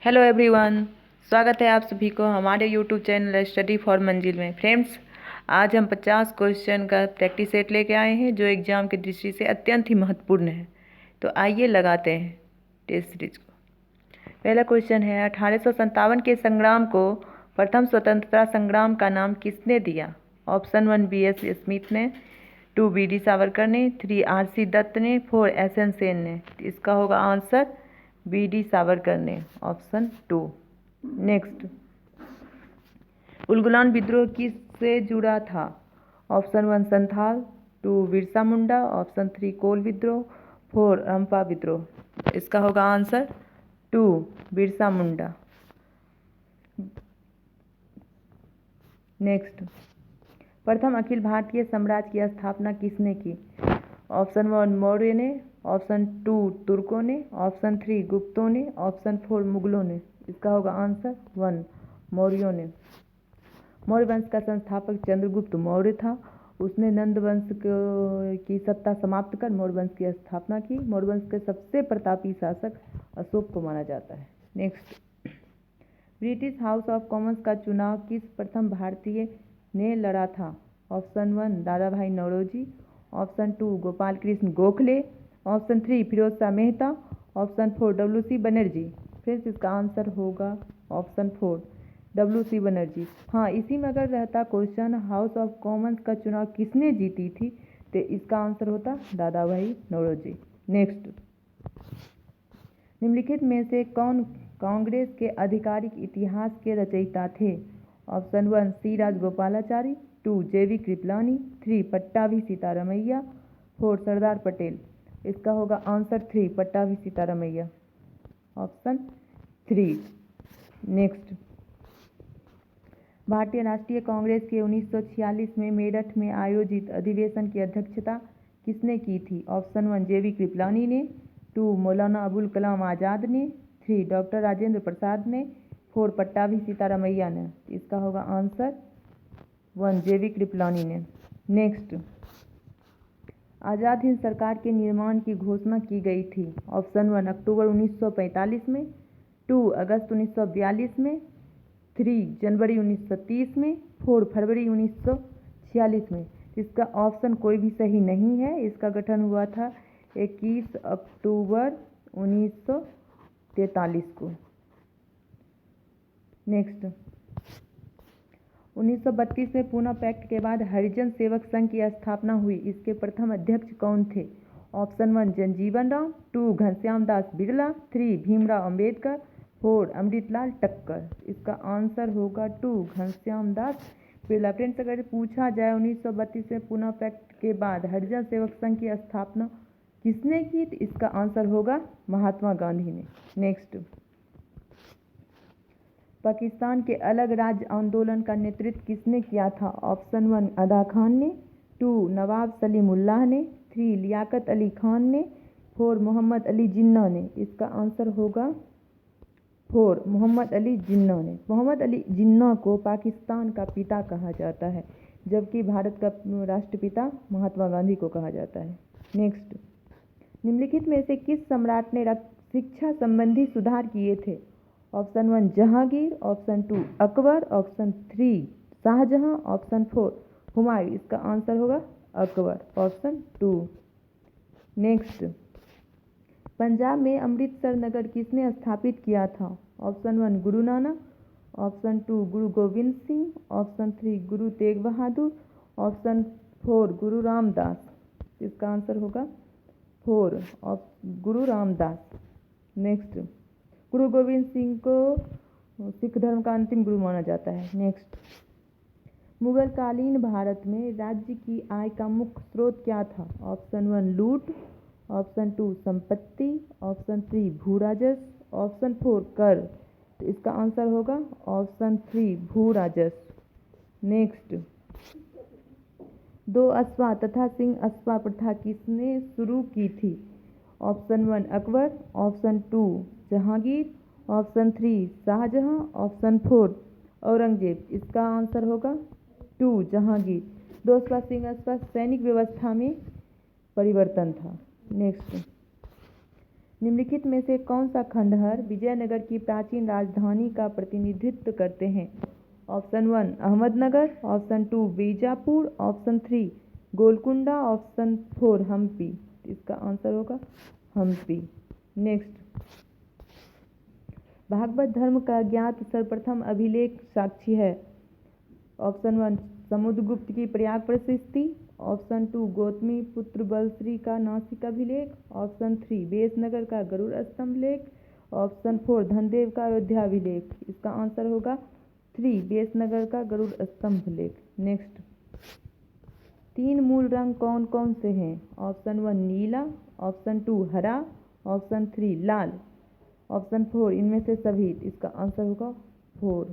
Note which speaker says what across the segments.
Speaker 1: Hello everyone, स्वागत है आप सभी को हमारे यूट्यूब चैनल स्टडी फॉर मंजिल में। फ्रेंड्स, आज हम 50 क्वेश्चन का प्रैक्टिस सेट लेके आए हैं जो एग्जाम की दृष्टि से अत्यंत ही महत्वपूर्ण है। तो आइए लगाते हैं टेस्ट सीरीज को। पहला क्वेश्चन है, 1857 के संग्राम को प्रथम स्वतंत्रता संग्राम का नाम किसने दिया? Option 1 B.S. स्मिथ ने, 2 B.D. सावरकर ने, 3 R.C. दत्त ने, 4 S.N. सेन ने। इसका होगा आंसर B.D. सावरकर ने, ऑप्शन 2। नेक्स्ट, उलगुलान विद्रोह किससे जुड़ा था? ऑप्शन 1 संथाल, 2 बिरसा मुंडा, ऑप्शन 3 कोल विद्रोह, 4 रंपा विद्रोह। इसका होगा आंसर 2 बिरसा मुंडा। नेक्स्ट, प्रथम अखिल भारतीय साम्राज्य की स्थापना किसने की? ऑप्शन 1 मौर्य ने, ऑप्शन 2 तुर्कों ने, ऑप्शन 3 गुप्तों ने, ऑप्शन 4 मुगलों ने। इसका होगा आंसर 1 मौर्यों ने। मौर्य वंश का संस्थापक चंद्रगुप्त मौर्य था। उसने नंद वंश की सत्ता समाप्त कर मौर्य वंश की स्थापना की। मौर्य वंश के सबसे प्रतापी शासक अशोक को माना जाता है। Next, British house of Commons का चुनाव किस प्रथम भारतीय ने लड़ा था? Option 1 Dadabhai Naoroji, option 2 Gopal Krishna Gokhale, option 3 Firoz Shah Mehta, option 4 WC Banerjee. Friends, इसका आंसर होगा ऑप्शन 4 WC बनर्जी। हाँ, इसी में अगर रहता क्वेश्चन हाउस ऑफ कॉमन्स का चुनाव किसने जीती थी, तो इसका आंसर होता दादा भाई नौरोजी। नेक्स्ट, निम्नलिखित में से कौन कांग्रेस के आधिकारिक इतिहास के रचयिता थे? Option 1 C Rajagopalachari, 2 JV Kripalani, 3 Pattabhi Sitaramayya, 4 Sardar Patel. इसका होगा answer 3 Pattabhi Sitaramayya, option 3। Next, भारतीय राष्ट्रीय कांग्रेस के 1946 में मेरठ में आयोजित अधिवेशन की अध्यक्षता किसने की थी? ऑप्शन 1 JV कृपलानी ने, 2 मौलाना अबुल कलाम आज़ाद ने, 3 डॉक्टर राजेंद्र प्रसाद ने, 4 पट्टाभी सीतारामैया ने। इसका होगा आंसर 1 JV कृपलानी ने। नेक्स्ट, आज़ाद हिंद सरकार के निर्माण की घोषणा की गई थी। ऑप्शन 1 अक्टूबर 1945 में, 2 अगस्त 1942 में, 3 जनवरी 1930 में, 4 फरवरी 1946 में। इसका ऑप्शन कोई भी सही नहीं है। इसका गठन हुआ था 21 अक्टूबर 1943 को। नेक्स्ट, 1932 में पूना पैक्ट के बाद हरिजन सेवक संघ की स्थापना हुई। इसके प्रथम अध्यक्ष कौन थे? ऑप्शन 1 जगजीवन राम, 2 घनश्याम दास बिरला, 3 भीमराव अंबेडकर, 4 अमृतलाल टक्कर। इसका आंसर होगा 2 घनश्याम दास बिरला। फ्रेंड्स, अगर पूछा जाए 1932 में पूना पैक्ट के बाद हरिजन सेवक संघ की स्थापना किसने की, तो इसका आंसर होगा महात्मा गांधी ने। नेक्स्ट, पाकिस्तान के अलग राज्य आंदोलन का नेतृत्व किसने किया था? ऑप्शन 1 अदा खान ने, 2 नवाब सलीमुल्लाह ने, 3 लियाकत अली खान ने, 4 मोहम्मद अली जिन्ना ने। इसका आंसर होगा 4 मोहम्मद अली जिन्ना ने। मोहम्मद अली जिन्ना को पाकिस्तान का पिता कहा जाता है, जबकि भारत का राष्ट्रपिता महात्मा गांधी को कहा जाता है। नेक्स्ट, निम्नलिखित में से किस सम्राट ने शिक्षा संबंधी सुधार किए थे? Option 1 Jahangir, option 2 Akbar, option 3 Shah Jahan, option 4 Humayun. इसका आंसर होगा अकबर, ऑप्शन 2। नेक्स्ट, पंजाब में अमृतसर नगर किसने स्थापित किया था? ऑप्शन 1 गुरु नानक, ऑप्शन 2 गुरु गोविंद सिंह, ऑप्शन 3 गुरु तेग बहादुर, ऑप्शन 4 गुरु रामदास। इसका आंसर होगा 4 गुरु रामदास। नेक्स्ट, गुरु गोविंद सिंह को सिख धर्म का अंतिम गुरु माना जाता है। नेक्स्ट, मुगल कालीन भारत में राज्य की आय का मुख्य स्रोत क्या था? ऑप्शन 1 लूट, ऑप्शन 2 संपत्ति, ऑप्शन 3 भू राजस्व, ऑप्शन 4 कर। तो इसका आंसर होगा ऑप्शन 3 भू राजस्व। नेक्स्ट, 2 अस्वा तथा सिंह अस्वा प्रथा किसने शुरू की थी? Option 1 Akbar, option 2 Jahangir, option 3 Shah Jahan, option 4 Aurangzeb. इसका आंसर होगा 2 जहांगीर। 2 अस्वा सिंह अस्वा सैनिक व्यवस्था में परिवर्तन था। नेक्स्ट, निम्नलिखित में से कौन सा खंडहर विजयनगर की प्राचीन राजधानी का प्रतिनिधित्व करते हैं? Option 1 Ahmednagar, option 2 Bijapur, option 3 Golconda, option 4 Hampi. इसका आंसर होगा हम्पी। नेक्स्ट, भागवत धर्म का ज्ञात सर्वप्रथम अभिलेख साक्षी है? ऑप्शन 1 समुद्रगुप्त की प्रयाग प्रशस्ति, ऑप्शन 2 गौतमी पुत्र बलश्री का नासिक अभिलेख, ऑप्शन 3 बेसनगर का गरुड़ स्तंभ लेख, ऑप्शन 4 धनदेव का अयोध्या अभिलेख। इसका आंसर होगा 3 बेसनगर का गरुड़ स्तंभ लेख। नेक्स्ट, 3 मूल रंग कौन कौन से हैं? ऑप्शन 1 नीला, ऑप्शन 2 हरा, ऑप्शन 3 लाल, ऑप्शन 4 इनमें से सभी। इसका आंसर होगा 4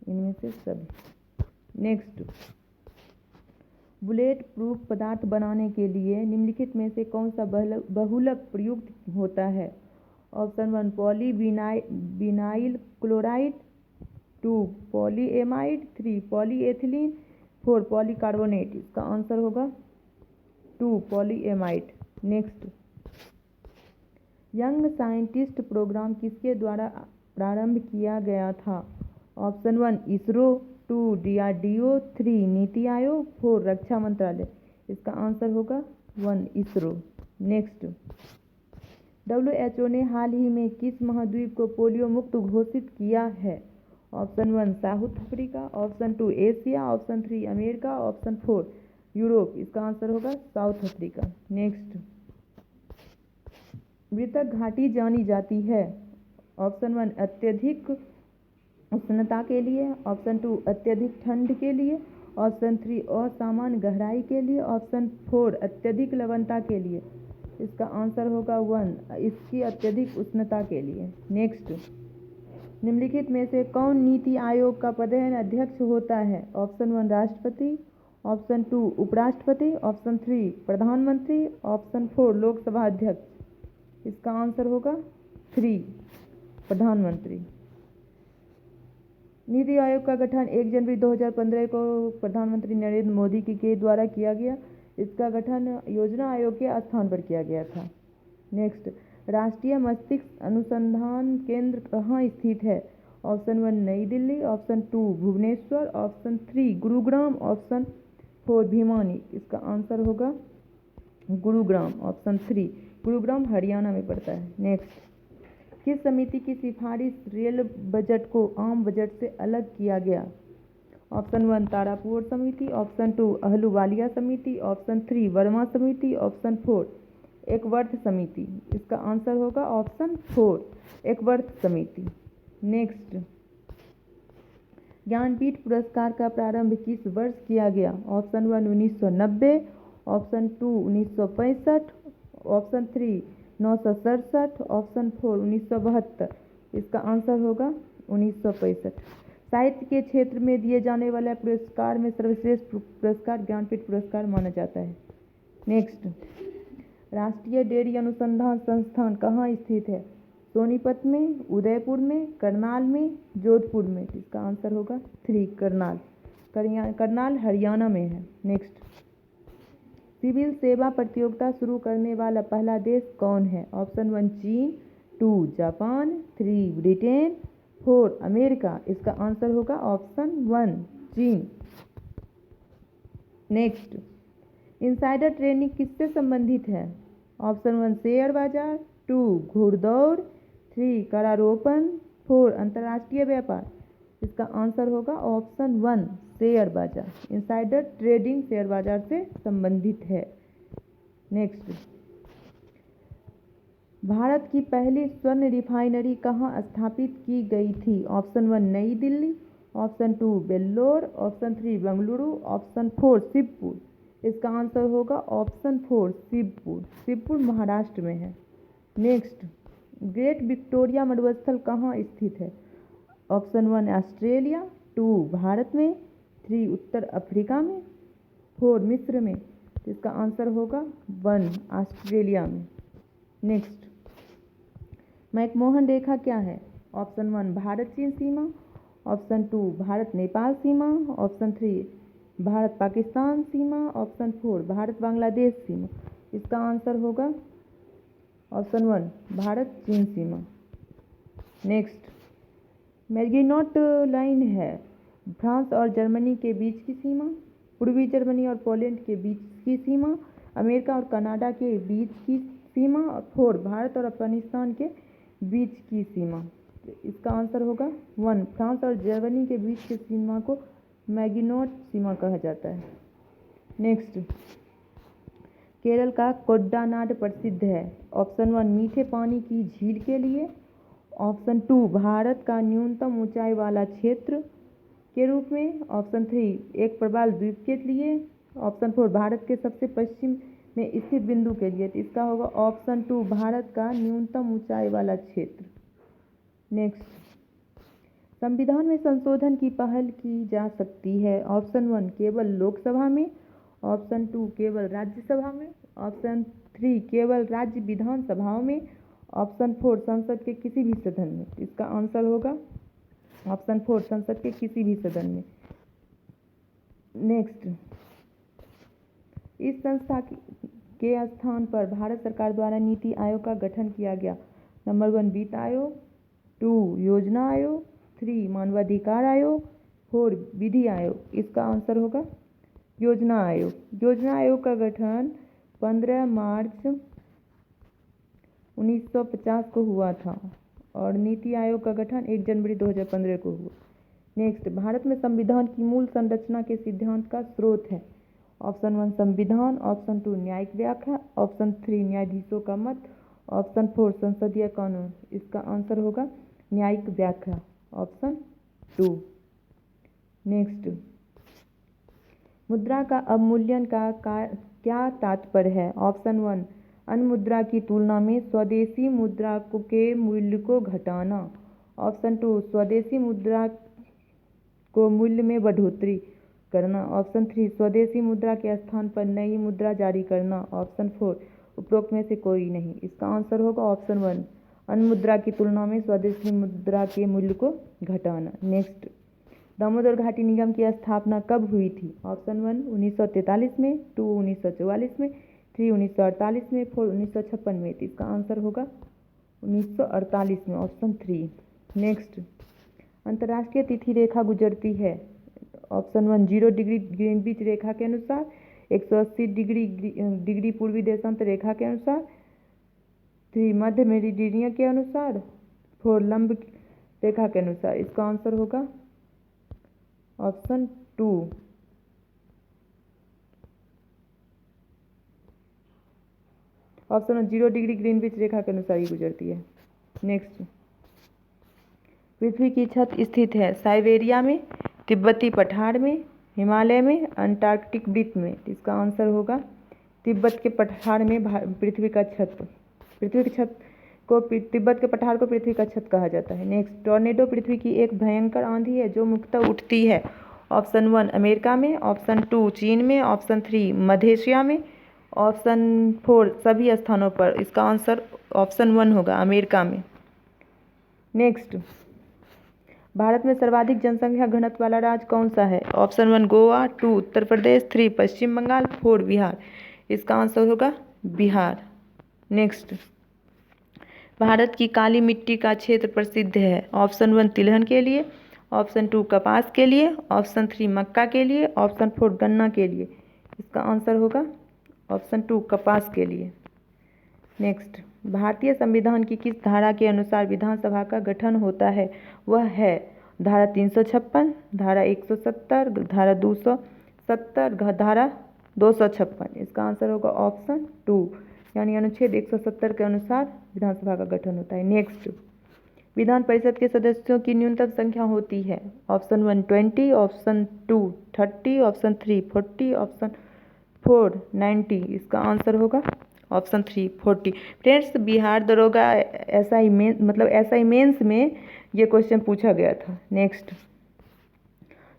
Speaker 1: इनमें से सभी। नेक्स्ट, बुलेट प्रूफ पदार्थ बनाने के लिए निम्नलिखित में से कौन सा बहुलक प्रयुक्त होता है? Option 1 polyvinyl chloride, 2 polyamide, 3 polyethylene, 4 polycarbonate. इसका आंसर होगा 2 polyamide. Next, young scientist programme किसके द्वारा प्रारंभ किया गया था? ऑप्शन 1 इसरो, 2 DRDO, 3 नीति आयोग, 4 रक्षा मंत्रालय। इसका आंसर होगा 1 इसरो। नेक्स्ट, WHO ने हाल ही में किस महाद्वीप को पोलियो मुक्त घोषित किया है? Option 1 south Africa, option 2 Asia, option 3 America, option 4 Europe. इसका आंसर होगा साउथ अफ्रीका। नेक्स्ट, मृतक घाटी जानी जाती है? ऑप्शन 1 अत्यधिक उष्णता के लिए, ऑप्शन 2 अत्यधिक ठंड के लिए, ऑप्शन 3 असामान्य गहराई के लिए, ऑप्शन 4 अत्यधिक लवणता के लिए। इसका आंसर होगा 1 इसकी अत्यधिक उष्णता के लिए। नेक्स्ट, निम्नलिखित में से कौन नीति आयोग का पदेन अध्यक्ष होता है? ऑप्शन 1 राष्ट्रपति, ऑप्शन 2 उपराष्ट्रपति, ऑप्शन 3 प्रधानमंत्री, ऑप्शन 4 लोकसभा अध्यक्ष। इसका आंसर होगा 3 प्रधानमंत्री। नीति आयोग का गठन 1 जनवरी 2015 को प्रधानमंत्री नरेंद्र मोदी के द्वारा किया गया। इसका गठन योजना आयोग के स्थान पर किया गया था। नेक्स्ट, राष्ट्रीय मस्तिष्क अनुसंधान केंद्र कहाँ स्थित है? Option 1 New Delhi, option 2 Bhubaneswar, option 3 Gurugram, option 4 Bhiwani. इसका आंसर होगा गुरुग्राम, ऑप्शन 3 गुरुग्राम हरियाणा में पड़ता है। नेक्स्ट, किस समिति की सिफारिश रेल बजट को आम बजट से अलग किया गया? ऑप्शन 1 तारापुर समिति, ऑप्शन 2 अहलूवालिया समिति, ऑप्शन 3 वर्मा समिति, ऑप्शन 4 एकवर्थ समिति। इसका आंसर होगा ऑप्शन 4 एकवर्थ समिति। नेक्स्ट, ज्ञानपीठ पुरस्कार का प्रारंभ किस वर्ष किया गया? Option 1 1990, option 2 1965, option 3 967, option 4 1972। इसका आंसर होगा 1965। साहित्य के क्षेत्र में दिए जाने वाले पुरस्कार में सर्वश्रेष्ठ पुरस्कार ज्ञानपीठ पुरस्कार माना जाता है। नेक्स्ट, राष्ट्रीय डेयरी अनुसंधान संस्थान कहाँ स्थित है? सोनीपत में, उदयपुर में, करनाल में, जोधपुर में। इसका आंसर होगा 3 करनाल। करनाल हरियाणा में है। नेक्स्ट, सिविल सेवा प्रतियोगिता शुरू करने वाला पहला देश कौन है? ऑप्शन 1 चीन, 2 जापान, 3 ब्रिटेन, 4 अमेरिका। इसका आंसर होगा ऑप्शन 1 चीन। नेक्स्ट, इनसाइडर ट्रेडिंग किससे संबंधित है? ऑप्शन 1 शेयर बाजार, 2 घुड़दौड़, 3 करारोपण, 4 अंतर्राष्ट्रीय व्यापार। इसका आंसर होगा ऑप्शन 1 शेयर बाजार। इनसाइडर ट्रेडिंग शेयर बाजार से संबंधित है। नेक्स्ट, भारत की पहली स्वर्ण रिफाइनरी कहाँ स्थापित की गई थी? Option 1 New Delhi, option 2 Vellore, option 3 Bengaluru, option 4 Shivpur. इसका आंसर होगा ऑप्शन 4 शिवपुर। शिवपुर महाराष्ट्र में है। नेक्स्ट, ग्रेट विक्टोरिया मरुस्थल कहाँ स्थित है? ऑप्शन 1 ऑस्ट्रेलिया, 2 भारत में, 3 उत्तर अफ्रीका में, 4 मिस्र में। इसका आंसर होगा 1 ऑस्ट्रेलिया में। नेक्स्ट, मैकमोहन रेखा क्या है? ऑप्शन 1 भारत चीन सीमा, ऑप्शन 2 भारत नेपाल सीमा, ऑप्शन 3 भारत पाकिस्तान सीमा, ऑप्शन 4 भारत बांग्लादेश सीमा। इसका आंसर होगा ऑप्शन 1 भारत चीन सीमा। नेक्स्ट, मैगिनॉट लाइन है फ्रांस और जर्मनी के बीच की सीमा, पूर्वी जर्मनी और पोलैंड के बीच की सीमा, अमेरिका और कनाडा के बीच की सीमा, और 4 भारत और अफगानिस्तान के बीच की सीमा। इसका आंसर होगा 1 फ्रांस और जर्मनी के बीच की सीमा को मैगिनॉट सीमा कहा जाता है। नेक्स्ट, केरल का कोड्डानाड प्रसिद्ध है। ऑप्शन 1 मीठे पानी की झील के लिए, ऑप्शन 2 भारत का न्यूनतम ऊंचाई वाला क्षेत्र के रूप में, ऑप्शन 3 एक प्रवाल द्वीप के लिए, ऑप्शन 4 भारत के सबसे पश्चिम में स्थित बिंदु के लिए। तो इसका होगा ऑप्शन 2 भारत का न्यूनतम ऊंचाई वाला क्षेत्र। नेक्स्ट, संविधान में संशोधन की पहल की जा सकती है। ऑप्शन 1 केवल लोकसभा में, ऑप्शन 2 केवल राज्यसभा में, ऑप्शन 3 केवल राज्य विधानसभाओं में, ऑप्शन 4 संसद के किसी भी सदन में। इसका आंसर होगा ऑप्शन 4 संसद के किसी भी सदन में। नेक्स्ट, इस संस्था के स्थान पर भारत सरकार द्वारा नीति आयोग का गठन किया गया। नंबर 1 वित्त आयोग, 2 योजना आयोग, 3 मानवाधिकार आयोग, 4 विधि आयोग। इसका आंसर होगा योजना आयोग। योजना आयोग का गठन 15 मार्च 1950 को हुआ था और नीति आयोग का गठन 1 जनवरी 2015 को हुआ। नेक्स्ट, भारत में संविधान की मूल संरचना के सिद्धांत का स्रोत है। ऑप्शन 1 संविधान, ऑप्शन 2 न्यायिक व्याख्या, ऑप्शन 3 न्यायाधीशों का मत, ऑप्शन 4 संसदीय कानून। इसका आंसर होगा न्यायिक व्याख्या, ऑप्शन 2। नेक्स्ट, मुद्रा का अवमूल्यन का क्या तात्पर्य है। ऑप्शन 1 अन्य मुद्रा की तुलना में स्वदेशी मुद्रा के मूल्य को घटाना, ऑप्शन 2 स्वदेशी मुद्रा को मूल्य में बढ़ोतरी करना, ऑप्शन 3 स्वदेशी मुद्रा के स्थान पर नई मुद्रा जारी करना, ऑप्शन 4 उपरोक्त में से कोई नहीं। इसका आंसर होगा ऑप्शन 1 अन्य मुद्रा की तुलना में स्वदेशी मुद्रा के मूल्य को घटाना। नेक्स्ट, दामोदर घाटी निगम की स्थापना कब हुई थी। ऑप्शन 1 1943 में, 2 1944 में, 3 1948 में, 4 1956 में। इसका आंसर होगा 1948 में, ऑप्शन 3। नेक्स्ट, अंतर्राष्ट्रीय तिथि रेखा गुजरती है। ऑप्शन 1 0 डिग्री ग्रीनविच रेखा के अनुसार, 180 डिग्री पूर्वी देशांतर रेखा के अनुसार, 3 मध्य मेरिडियन के अनुसार, 4 लंब रेखा के अनुसार। इसका आंसर होगा ऑप्शन 2। ऑप्शन 1 0 डिग्री ग्रीनविच रेखा के अनुसार ही गुजरती है। नेक्स्ट, पृथ्वी की छत स्थित है साइबेरिया में, तिब्बती पठार में, हिमालय में, अंटार्कटिक वृत्त में। इसका आंसर होगा तिब्बत के पठार में पृथ्वी का छत। तिब्बत के पठार को पृथ्वी का छत कहा जाता है। नेक्स्ट, टॉर्नेडो पृथ्वी की एक भयंकर आंधी है जो मुख्यतः उठती है। ऑप्शन 1 अमेरिका में, ऑप्शन 2 चीन में, ऑप्शन 3 मध्य एशिया में, ऑप्शन 4 सभी स्थानों पर। इसका आंसर ऑप्शन 1 होगा अमेरिका में। नेक्स्ट, भारत में सर्वाधिक जनसंख्या घनत्व वाला राज्य कौन सा है। ऑप्शन 1 गोवा, 2 उत्तर प्रदेश, 3 पश्चिम बंगाल, 4 बिहार। इसका आंसर होगा बिहार। नेक्स्ट, भारत की काली मिट्टी का क्षेत्र प्रसिद्ध है। ऑप्शन 1 तिलहन के लिए, ऑप्शन 2 कपास के लिए, ऑप्शन 3 मक्का के लिए, ऑप्शन 4 गन्ना के लिए। इसका आंसर होगा ऑप्शन 2 कपास के लिए। नेक्स्ट, भारतीय संविधान की किस धारा के अनुसार विधानसभा का गठन होता है। वह है धारा 356, धारा 170, धारा 270, धारा 256। इसका आंसर होगा ऑप्शन 2 यानी अनुच्छेद 170 के अनुसार विधानसभा का गठन होता है। नेक्स्ट, विधान परिषद के सदस्यों की न्यूनतम संख्या होती है। Option 1 20, option 2 30, option 3 40, option 4 90। इसका आंसर होगा ऑप्शन 3 40। फ्रेंड्स, बिहार दरोगा SI मेंस में ये क्वेश्चन पूछा गया था। नेक्स्ट,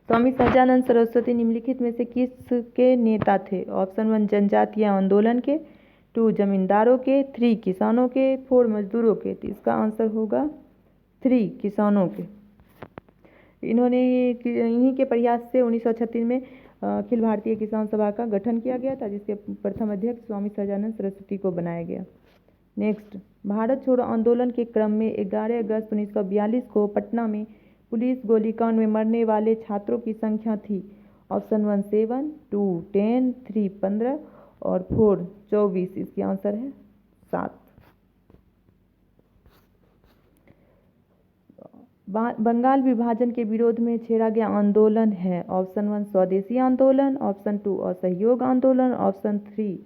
Speaker 1: स्वामी सहजानंद सरस्वती निम्नलिखित में से किसके नेता थे। ऑप्शन 1 जनजातीय आंदोलन के, 2 जमींदारों के, 3 किसानों के, 4 मजदूरों के। तो इसका आंसर होगा 3 किसानों के। इन्हीं के प्रयास से 1936 में अखिल भारतीय किसान सभा का गठन किया गया था, जिसके प्रथम अध्यक्ष स्वामी सहजानंद सरस्वती को बनाया गया। नेक्स्ट, भारत छोड़ो आंदोलन के क्रम में 11 अगस्त 1942 को पटना में पुलिस गोलीकांड में मरने वाले छात्रों की संख्या थी। ऑप्शन 1 7, 2 10, 3 15 और 4 24। इसकी आंसर है 7। बंगाल विभाजन के विरोध में छेड़ा गया आंदोलन है। ऑप्शन 1 स्वदेशी आंदोलन, ऑप्शन 2 असहयोग आंदोलन, ऑप्शन 3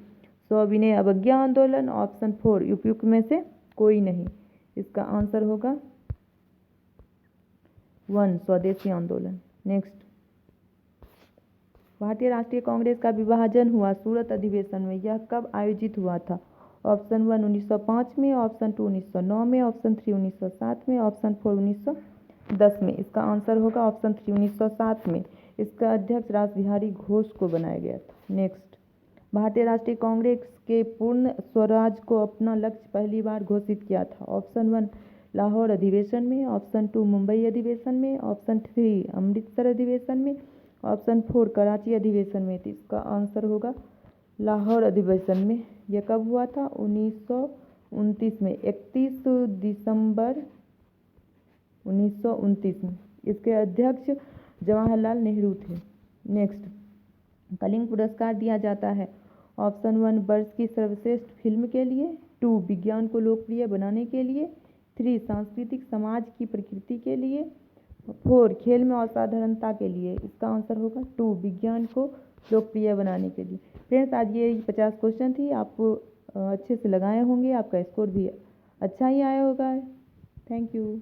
Speaker 1: सविनय अवज्ञा आंदोलन, ऑप्शन 4 उपयुक्त में से कोई नहीं। इसका आंसर होगा 1 स्वदेशी आंदोलन। नेक्स्ट, भारतीय राष्ट्रीय कांग्रेस का विभाजन हुआ सूरत अधिवेशन में, यह कब आयोजित हुआ था? ऑप्शन 1 1905 में, ऑप्शन 2 1909 में, ऑप्शन 3 1907 में, ऑप्शन 4 1910 में। इसका आंसर होगा ऑप्शन 3 1907 में। इसका अध्यक्ष रासबिहारी घोष को बनाया गया था। नेक्स्ट, भारतीय राष्ट्रीय कांग्रेस के पूर्ण स्वराज को अपना लक्ष्य पहली बार घोषित किया था। ऑप्शन 1 लाहौर अधिवेशन में, ऑप्शन 2 मुंबई अधिवेशन में, ऑप्शन 3 अमृतसर अधिवेशन में, ऑप्शन 4 कराची अधिवेशन में। तो इसका आंसर होगा लाहौर अधिवेशन में। यह कब हुआ था? 1929 में, 31 दिसंबर 1929 में। इसके अध्यक्ष जवाहरलाल नेहरू थे। नेक्स्ट, कलिंग पुरस्कार दिया जाता है। ऑप्शन 1 वर्ष की सर्वश्रेष्ठ फिल्म के लिए, 2 विज्ञान को लोकप्रिय बनाने के लिए, 3 सांस्कृतिक समाज की प्रकृति के लिए, 4 खेल में असाधारणता के लिए। इसका आंसर होगा 2 विज्ञान को लोकप्रिय बनाने के लिए। फ्रेंड्स, आज ये 50 क्वेश्चन थी। आप अच्छे से लगाए होंगे, आपका स्कोर भी अच्छा ही आया होगा। Thank you.